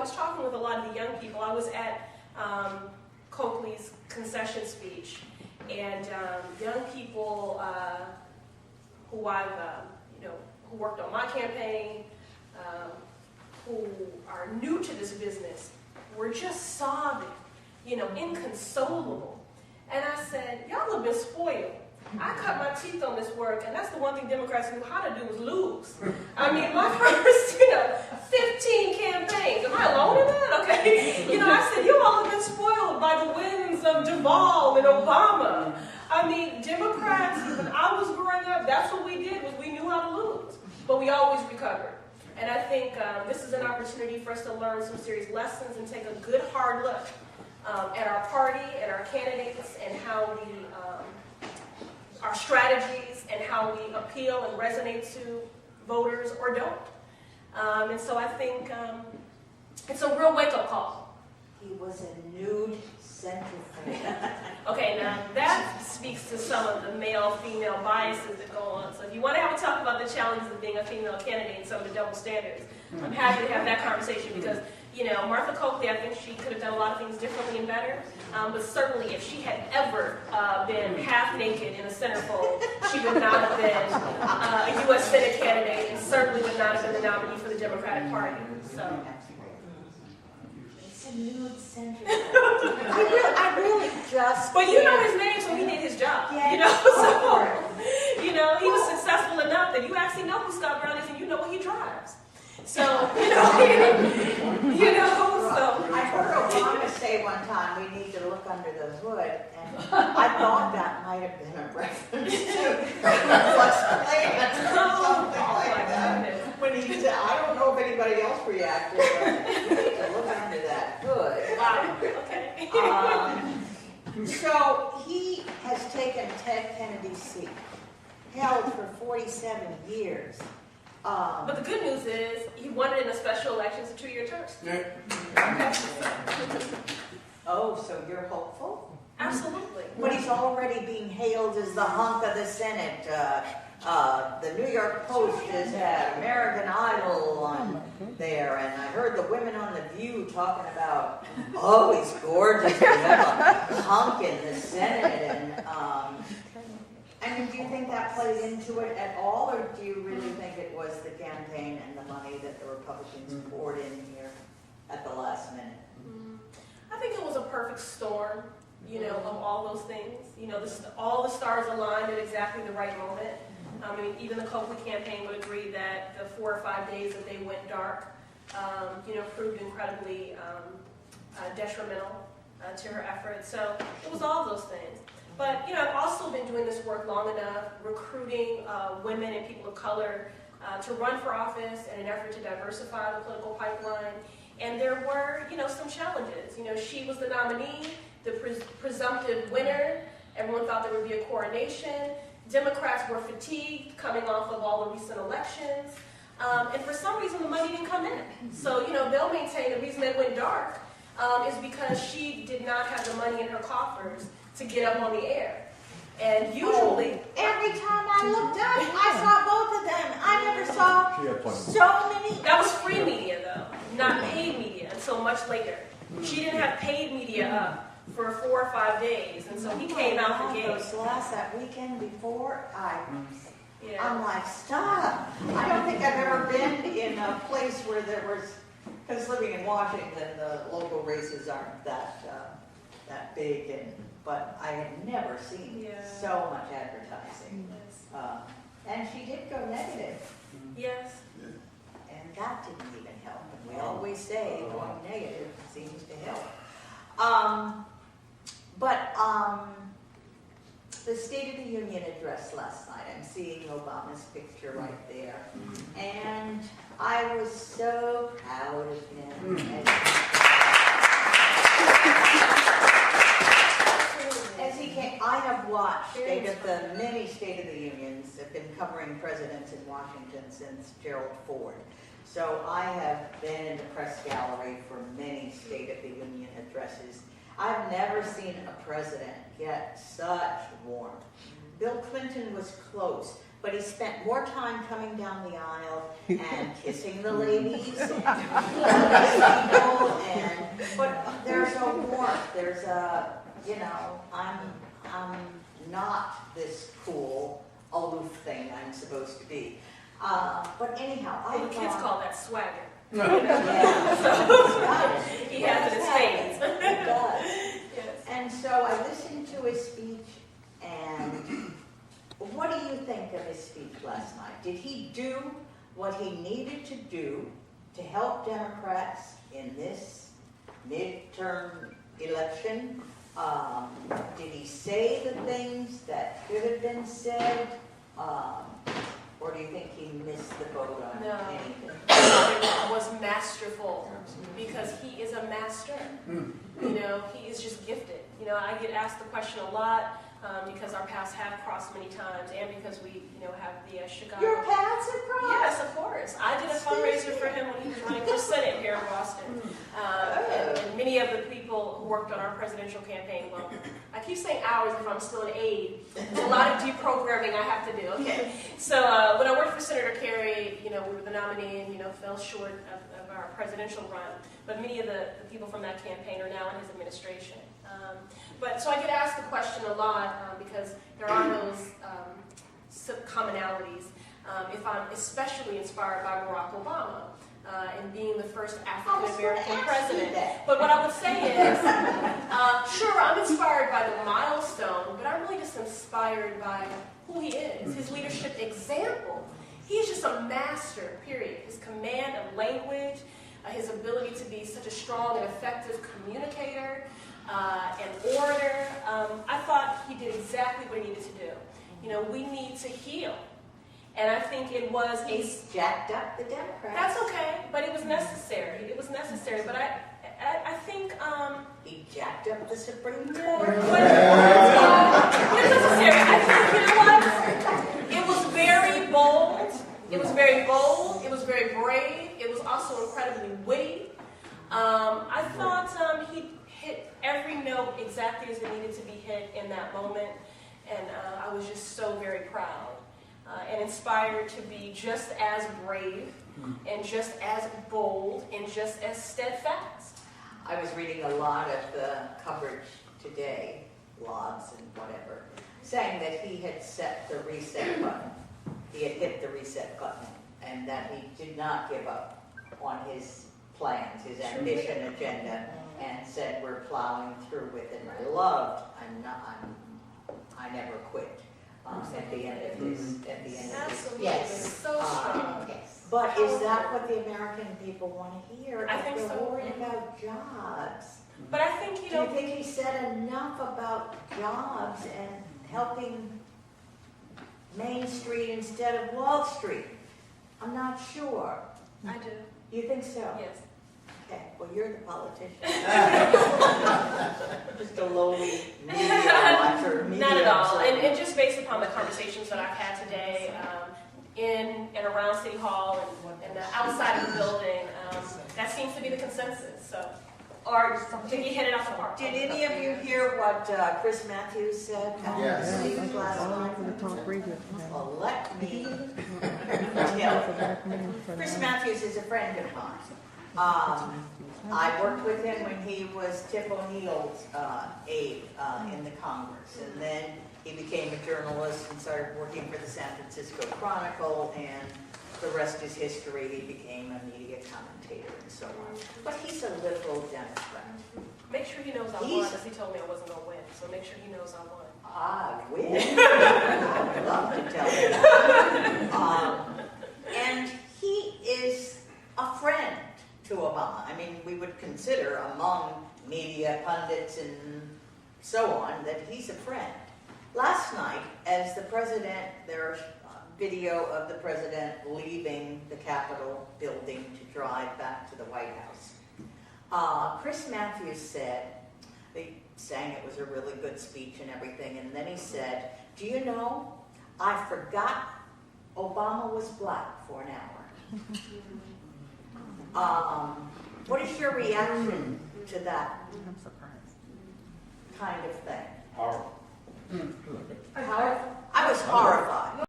was talking with a lot of the young people. I was at Coakley's concession speech, and young people who I've, who worked on my campaign, who are new to this business, were just sobbing, inconsolable. And I said, y'all have been spoiled. I cut my teeth on this work, and that's the one thing Democrats knew how to do was lose. I mean, my first, 15 campaigns. Am I alone in that? Okay. I said, you all have been spoiled by the wins of Duvall and Obama. I mean, Democrats, when I was growing up, that's what we did, was we knew how to lose. But we always recovered. And I think this is an opportunity for us to learn some serious lessons and take a good, hard look at our party and our candidates and how our strategies and how we appeal and resonate to voters or don't. And so I think it's a real wake-up call. He was a nude centrifuge. Okay, now that speaks to some of the male-female biases that go on. So if you want to have a talk about the challenges of being a female candidate and some of the double standards, I'm happy to have that conversation because, Martha Coakley, I think she could have done a lot of things differently and better. But certainly if she had ever been half naked in a centerfold, she would not have been a U.S. Senate candidate and certainly would not have been the nominee for the Democratic Party. So. It's a nude centrifuge. I really just. But you know his name, so he did his job. Yeah. So he was successful enough that you actually know who Scott Brown is and you know what he drives. So, so. I heard Obama say one time, we need to look under the hood, and I thought that might have been a reference to what's planned or something like that. When he said, I don't know if anybody else reacted, but we need to look under that hood. Wow, okay. So he has taken Ted Kennedy's seat, held for 47 years. But the good news is he won it in a special election, it's a 2-year term. Yeah. Oh, so you're hopeful? Absolutely. But he's already being hailed as the hunk of the Senate. The New York Post has had American Idol on there, and I heard the women on The View talking about, oh, he's gorgeous, we have a hunk in the Senate, and do you think that played into it at all, or do you really think it was the campaign and the money that the Republicans poured in here at the last minute? I think it was a perfect storm, of all those things. All the stars aligned at exactly the right moment. I mean, even the Coakley campaign would agree that the 4 or 5 days that they went dark, proved incredibly detrimental to her efforts. So it was all those things. But, I've also been doing this work long enough, recruiting women and people of color to run for office in an effort to diversify the political pipeline. And there were, some challenges. She was the nominee, the presumptive winner. Everyone thought there would be a coronation. Democrats were fatigued coming off of all the recent elections. And for some reason, the money didn't come in. So, they'll maintain the reason they went dark is because she did not have the money in her coffers to get up on the air. And usually... every time I looked up, I saw both of them. I never saw so many... That was free media, though, not paid media until much later. She didn't have paid media up for 4 or 5 days, and so he came out the gate. That weekend before, I'm like, stop. I don't think I've ever been in a place where there was... Because living in Washington, the local races aren't that big, but I had never seen so much advertising. And she did go negative. Yes. And that didn't even help. And we always say going negative seems to help. But the State of the Union address last night, I'm seeing Obama's picture right there. And I was so proud of him. As he came, I have watched many State of the Unions. I've been covering presidents in Washington since Gerald Ford. So I have been in the press gallery for many State of the Union addresses. I've never seen a president get such warmth. Bill Clinton was close, but he spent more time coming down the aisle and kissing the ladies and you know, I'm not this cool, aloof thing I'm supposed to be. But anyhow, Well, the kids call that swagger. Yeah. He has it in spades. It does. Yes. And so I listened to his speech, and what do you think of his speech last night? Did he do what he needed to do to help Democrats in this midterm election? Did he say the things that should have been said? Or do you think he missed the boat on anything? It was masterful because he is a master. You know, he is just gifted. You know, I get asked the question a lot because our paths have crossed many times, and because we, you know, have the Chicago. Your paths have crossed? Yes, of course. I did a fundraiser for him when he was running for Senate here in Boston. And many of the people who worked on our presidential campaign, well, I keep saying ours if I'm still an aide. There's a lot of deprogramming I have to do. Okay. So when I worked for Senator Kerry, you know, we were the nominee and, you know, fell short of our presidential run. But many of the people from that campaign are now in his administration. But so I get asked the question a lot because there are those commonalities. If I'm especially inspired by Barack Obama and being the first African American president. But what I would say is, sure, I'm inspired by the milestone, but I'm really just inspired by who he is, his leadership example. He's just a master, period. His command of language, his ability to be such a strong and effective communicator, and orator. I thought he did exactly what he needed to do. You know, we need to heal. And I think it was He's jacked up the Democrats. That's okay, but it was necessary. It was necessary. But I think He jacked up the Supreme yeah, Court. but it's necessary. I think, you know what? It was very bold. It was very bold. It was very brave. It was also incredibly witty. I thought he hit every note exactly as it needed to be hit in that moment, and I was just so very proud and inspired to be just as brave and just as bold and just as steadfast. I was reading a lot of the coverage today, blogs and whatever, saying that he had set the reset button. He had hit the reset button, and that he did not give up on his plans, his ambition agenda, and said we're plowing through with it. And I never quit. At the end of his, Absolutely. yes. So strong. Yes. But is that what the American people want to hear? I think They're so. worried about jobs. But I think, you Do you know, think he said enough about jobs and helping Main Street instead of Wall Street? I'm not sure. I do. You think so? Yes. Okay, well, you're the politician. Just a lowly media watcher. Not at all. And just based upon the conversations that I've had today in and around City Hall and outside of the building, that seems to be the consensus. So, or did you hit it off the park? Did any of you hear what Chris Matthews said? Yes. Steve last night? Well, let me tell you. Chris Matthews is a friend of mine. I worked with him when he was Tip O'Neill's aide in the Congress, and then he became a journalist and started working for the San Francisco Chronicle, and the rest is history. He became a media commentator and so on. But he's a liberal Democrat. Make sure he knows I won, because he told me I wasn't going to win. So make sure he knows I won. I win. I'd love to tell you. And he is a friend to Obama. I mean, we would consider among media pundits and so on that he's a friend. Last night, as the president, there's video of the president leaving the Capitol building to drive back to the White House. Chris Matthews said, they sang it was a really good speech and everything, and then he said, do you know, I forgot Obama was black for an hour. What is your reaction to that kind of thing? Horrible. I was horrified.